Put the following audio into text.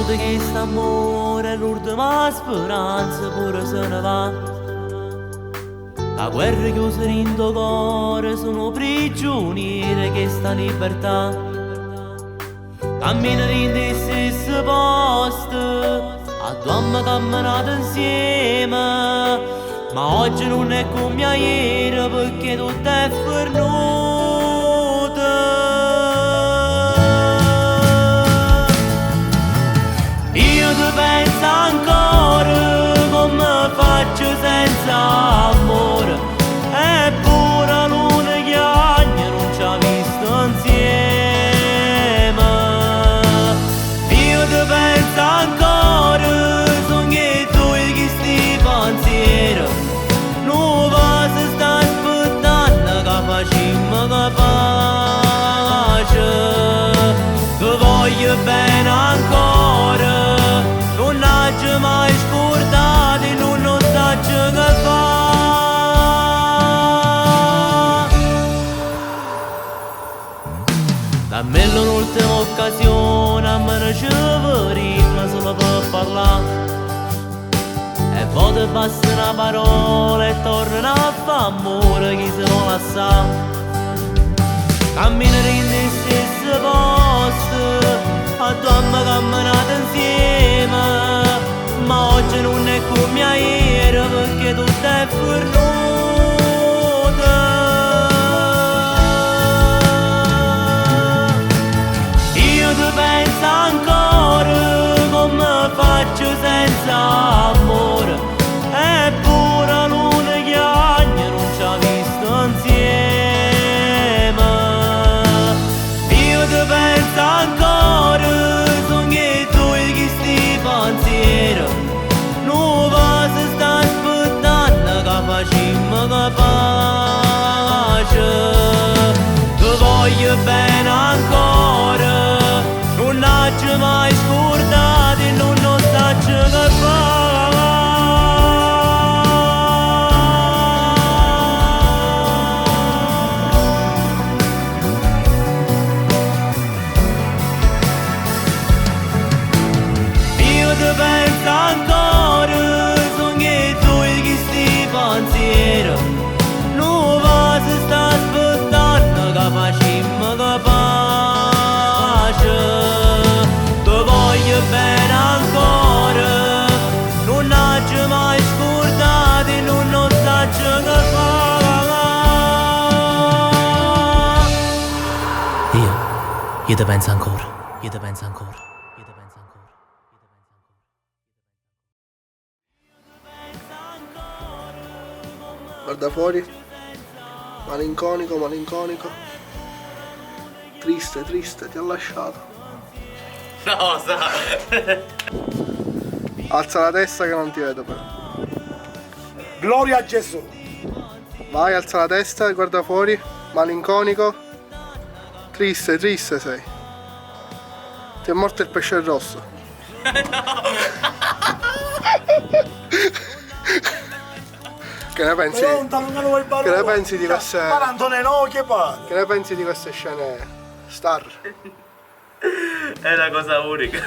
Ricordo che st'amore è l'ultima speranza pure se ne va. La guerra chiusa in tuo cuore sono prigionieri che sta libertà. Cammina in te stessi posti, a donna camminate insieme, ma oggi non è come ieri perché tutto è fernuto. Io ti penso ancora come faccio senza amore, eppure a luna che anni non ci ha visto insieme. Io ti penso ancora, sono che tu e chi sti pensieri, non va se sta aspettando che facciamo capace, che voglio bene ancora, non l'ho mai scordato e non lo so che fa. Dammi l'ultima occasione, a me ne ci vorremmo solo per parlare, e poi ti basta una parola e torna a fa amore chi se lo lascia. Camminare in te stessi posti, a donna camminate insieme, ma oggi non è come ieri perché tutto è fernuto. Io ti penso ancora come faccio senza amore, eppure a luna che anni non ci ha visto insieme. Io ti penso ancora, sono che tu e chi sti pensieri, non va se sta aspettando che facciamo capace, che voglio bene ancora, non l'ho mai scordato e non lo so che fa. Io ti penso ancora, sono che tu e chi sti pensieri, non va se sta aspettando che facciamo capace, che voglio bene ancora, non l'ho mai scordato e non lo so che fa. Io ti penso ancora, io ti penso ancora, io ti penso ancora. Guarda fuori, malinconico, malinconico, triste, triste, ti ha lasciato. No, sa. Alza la testa che non ti vedo però. Gloria a Gesù. Vai, alza la testa e guarda fuori, malinconico, triste, triste sei. Ti è morto il pesce rosso. Che ne pensi? Che ne pensi di queste? Che ne pensi di queste scene star? È una cosa unica.